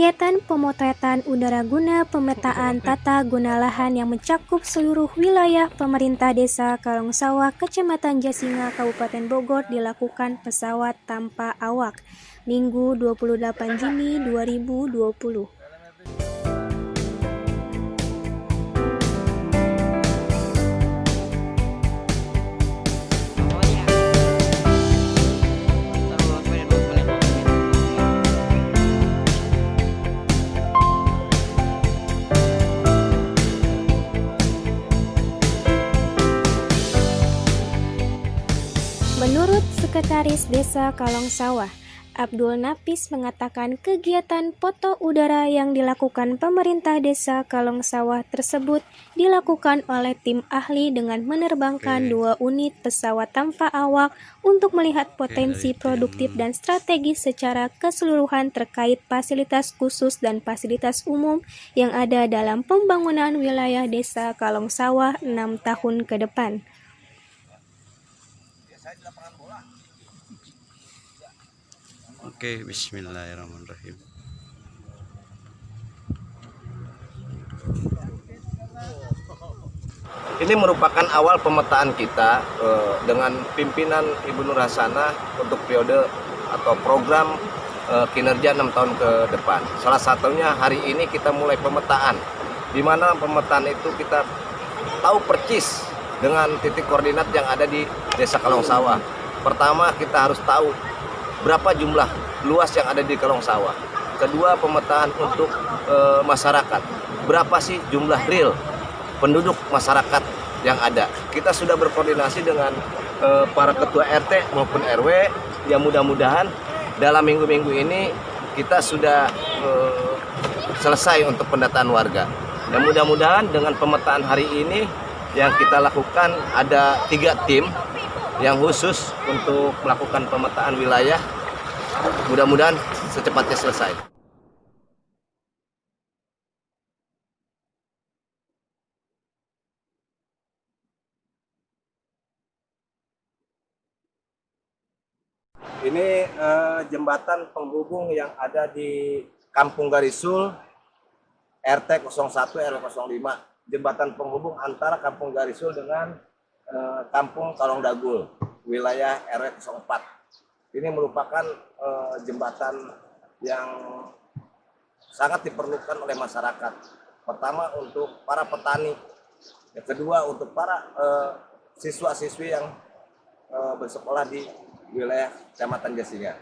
Kegiatan pemotretan udara guna pemetaan tata guna lahan yang mencakup seluruh wilayah pemerintah Desa Kalongsawah, Kecamatan Jasinga, Kabupaten Bogor dilakukan pesawat tanpa awak, Minggu 28 Juni 2020. Menurut Sekretaris Desa Kalongsawah, Abdul Nafis mengatakan kegiatan foto udara yang dilakukan pemerintah Desa Kalongsawah tersebut dilakukan oleh tim ahli dengan menerbangkan 2 unit pesawat tanpa awak untuk melihat potensi produktif dan strategis secara keseluruhan terkait fasilitas khusus dan fasilitas umum yang ada dalam pembangunan wilayah Desa Kalongsawah 6 tahun ke depan. Oke, bismillahirrahmanirrahim. Ini merupakan awal pemetaan kita dengan pimpinan Ibu Nur Hasanah untuk periode atau program kinerja 6 tahun ke depan. Salah satunya hari ini kita mulai pemetaan, di mana pemetaan itu kita tahu percis dengan titik koordinat yang ada di Desa Kalongsawah. Pertama, kita harus tahu berapa jumlah luas yang ada di Kalongsawah. Kedua, pemetaan untuk masyarakat. Berapa sih jumlah real penduduk masyarakat yang ada. Kita sudah berkoordinasi dengan para ketua RT maupun RW, yang mudah-mudahan dalam minggu-minggu ini kita sudah selesai untuk pendataan warga. Dan mudah-mudahan dengan pemetaan hari ini yang kita lakukan ada 3 tim yang khusus untuk melakukan pemetaan wilayah, mudah-mudahan secepatnya selesai. Ini jembatan penghubung yang ada di Kampung Garisul, RT 01 RW 05. Jembatan penghubung antara Kampung Garisul dengan Kampung Kalongdagul, wilayah RW 04. Ini merupakan jembatan yang sangat diperlukan oleh masyarakat. Pertama untuk para petani, yang kedua untuk para siswa-siswi yang bersekolah di wilayah Kecamatan Jasinga.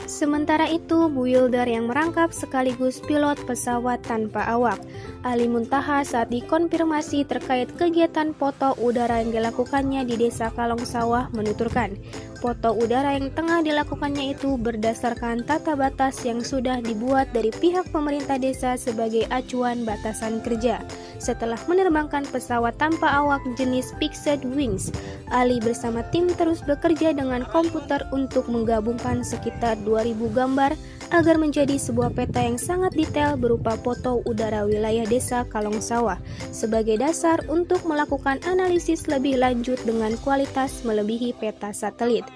Sementara itu, builder yang merangkap sekaligus pilot pesawat tanpa awak, Ali Muntaha, saat dikonfirmasi terkait kegiatan foto udara yang dilakukannya di Desa Kalongsawah menuturkan, foto udara yang tengah dilakukannya itu berdasarkan tata batas yang sudah dibuat dari pihak pemerintah desa sebagai acuan batasan kerja. Setelah menerbangkan pesawat tanpa awak jenis Fixed Wings, Ali bersama tim terus bekerja dengan komputer untuk menggabungkan sekitar 2000 gambar agar menjadi sebuah peta yang sangat detail berupa foto udara wilayah Desa Kalongsawah sebagai dasar untuk melakukan analisis lebih lanjut dengan kualitas melebihi peta satelit.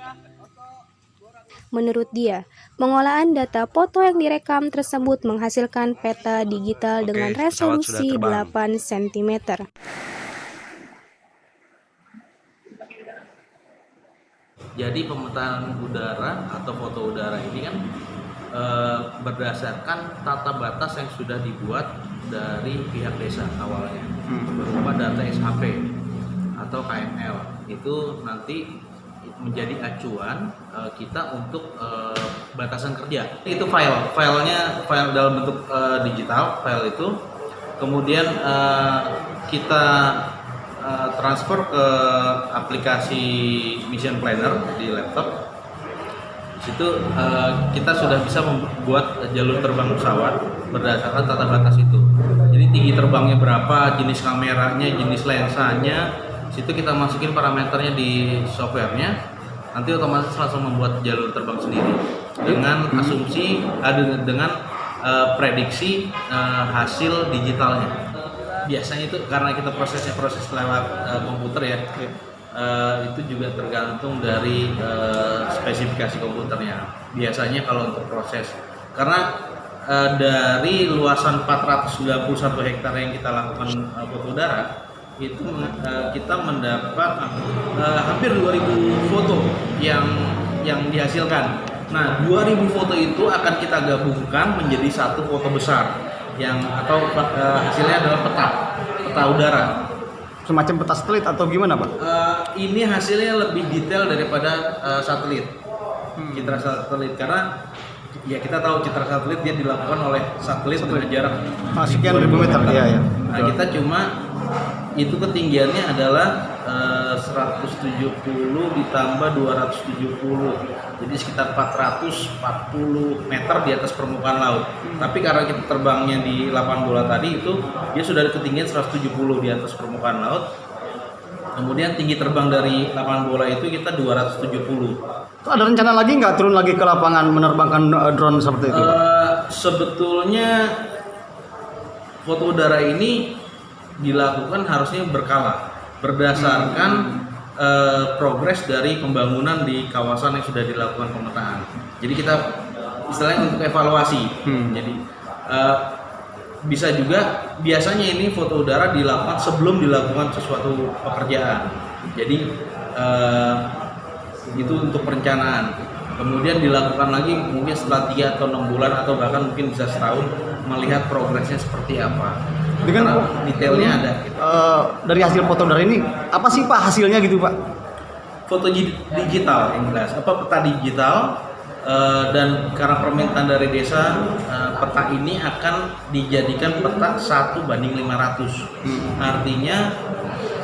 Menurut dia, pengolahan data foto yang direkam tersebut menghasilkan peta digital dengan resolusi 8 cm. Jadi pemetaan udara atau foto udara ini kan berdasarkan tata batas yang sudah dibuat dari pihak desa awalnya, berupa data SHP atau KML. Itu nanti menjadi acuan kita untuk batasan kerja. Itu file dalam bentuk digital, file itu kemudian kita transfer ke aplikasi Mission Planner di laptop. Di situ kita sudah bisa membuat jalur terbang pesawat berdasarkan tata batas itu. Jadi tinggi terbangnya berapa, jenis kameranya, jenis lensanya, situ kita masukin parameternya di softwarenya, nanti otomatis langsung membuat jalur terbang sendiri dengan asumsi dengan prediksi hasil digitalnya. Biasanya itu karena kita proses lewat komputer ya. Itu juga tergantung dari spesifikasi komputernya. Biasanya kalau untuk proses, karena dari luasan 491 hektar yang kita lakukan foto udara, itu kita mendapat hampir 2000 foto yang dihasilkan. Nah, 2000 foto itu akan kita gabungkan menjadi satu foto besar atau hasilnya adalah peta udara. Semacam peta satelit atau gimana, Pak? Ini hasilnya lebih detail daripada satelit. Citra satelit, karena ya kita tahu citra satelit dia dilakukan oleh satelit dengan jarak Sekian ribu meter, ya. Nah, kita cuma itu ketinggiannya adalah 170 ditambah 270, jadi sekitar 440 meter di atas permukaan laut. Tapi karena kita terbangnya di lapangan bola tadi, itu dia sudah ada ketinggian 170 di atas permukaan laut. Kemudian tinggi terbang dari lapangan bola itu kita 270. Itu ada rencana lagi nggak turun lagi ke lapangan menerbangkan drone seperti itu? Sebetulnya foto udara ini dilakukan harusnya berkala berdasarkan progres dari pembangunan di kawasan yang sudah dilakukan pemetaan. Jadi kita istilahnya untuk evaluasi. Jadi bisa juga biasanya ini foto udara dilakukan sebelum dilakukan sesuatu pekerjaan. Jadi itu untuk perencanaan. Kemudian dilakukan lagi mungkin setelah 3 atau 6 bulan atau bahkan mungkin bisa setahun, melihat progresnya seperti apa. Karena detailnya ada. Gitu. Dari hasil foto udara ini apa sih Pak hasilnya gitu Pak? Foto digital yang jelas, peta digital, dan karena permintaan dari desa, peta ini akan dijadikan peta 1:500. Artinya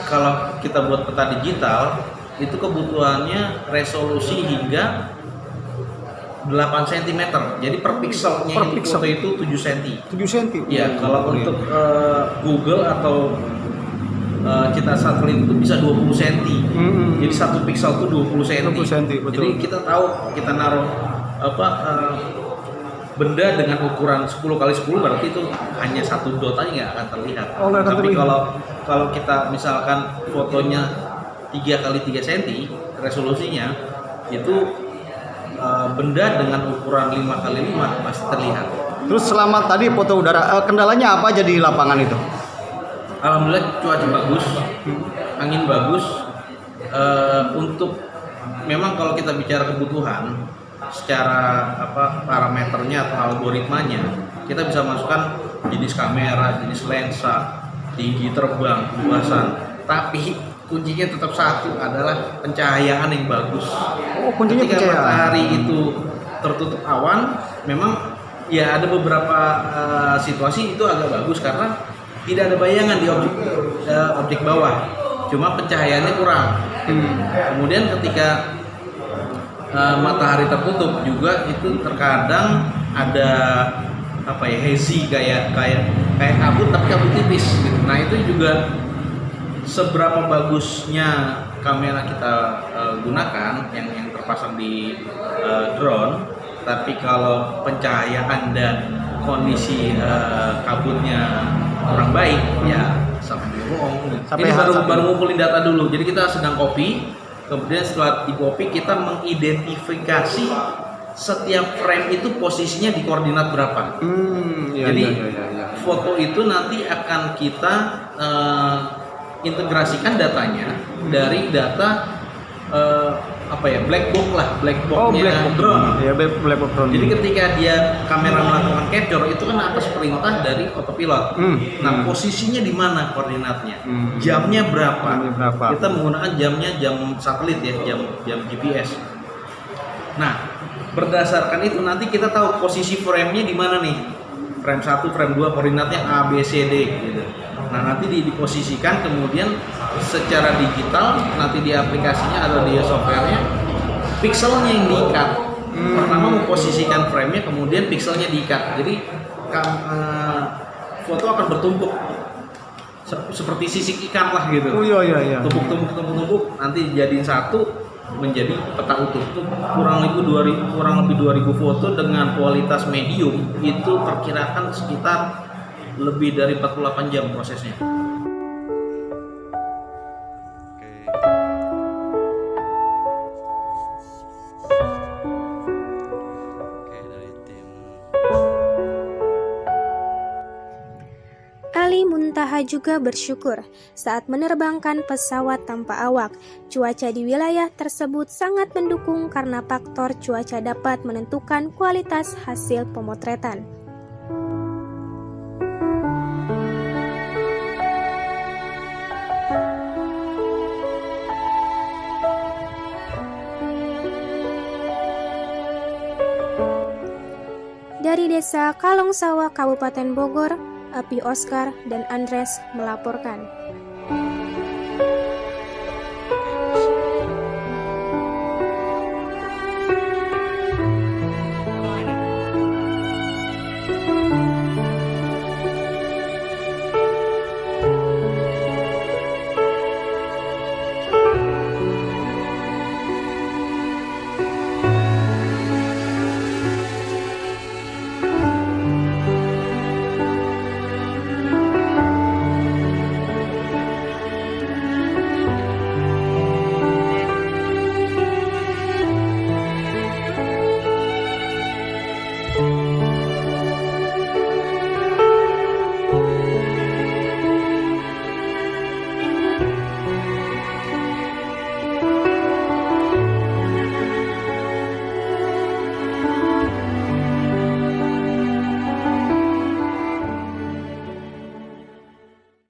kalau kita buat peta digital itu kebutuhannya resolusi hingga 8 cm. Jadi per pixelnya foto itu 7 cm. 7 cm. Ya, kalau untuk Google atau citra satelit itu bisa 20 cm. Jadi satu pixel itu 20 cm. 20 cm, betul. Jadi kita tahu kita naruh benda dengan ukuran 10x10 berarti itu hanya satu dot aja nggak akan terlihat. Tapi kalau kita misalkan fotonya 3x3 cm resolusinya, itu benda dengan ukuran 5x5 pasti terlihat. Terus selama tadi foto udara, kendalanya apa aja di lapangan itu? Alhamdulillah cuaca bagus, angin bagus. Untuk memang kalau kita bicara kebutuhan secara parameternya atau algoritmanya, kita bisa masukkan jenis kamera, jenis lensa, tinggi terbang, luasan. Tapi kuncinya tetap satu, adalah pencahayaan yang bagus. Kuncinya ketika pencahayaan. matahari itu tertutup awan, memang ya ada beberapa situasi itu agak bagus karena tidak ada bayangan di objek bawah, cuma pencahayaannya kurang. Kemudian ketika matahari tertutup juga itu terkadang ada hazy kayak kabut, tapi kabut tipis gitu. Nah, itu juga seberapa bagusnya kamera kita gunakan yang terpasang di drone, tapi kalau pencahayaan dan kondisi kabutnya kurang baik, ya sampai bohong. Ini baru ngumpulin data dulu. Jadi kita sedang copy, kemudian setelah di copy kita mengidentifikasi setiap frame itu posisinya di koordinat berapa. Jadi foto itu nanti akan kita integrasikan datanya dari data black box-nya drone. Ya, black box drone. Jadi ketika kamera melakukan capture itu kan atas perintah dari autopilot. Nah, posisinya di mana koordinatnya? Jamnya berapa? Kita menggunakan jam satelit ya, jam GPS. Nah, berdasarkan itu nanti kita tahu posisi frame-nya di mana nih. Frame 1, frame 2 koordinatnya A, B, C, D gitu. Nah, nanti diposisikan, kemudian secara digital nanti di aplikasinya atau di softwarenya pixelnya yang diikat. Pertama memposisikan frame-nya, kemudian pixelnya diikat. Jadi foto akan bertumpuk seperti sisik ikan lah gitu. Iya. Tumpuk, nanti dijadiin satu, menjadi peta utuh. Itu kurang lebih 2000 foto dengan kualitas medium, itu perkirakan sekitar lebih dari 48 jam prosesnya. Ali Muntaha juga bersyukur saat menerbangkan pesawat tanpa awak. Cuaca di wilayah tersebut sangat mendukung karena faktor cuaca dapat menentukan kualitas hasil pemotretan. Dari Desa Kalongsawa, Kabupaten Bogor, Api Oscar dan Andres melaporkan.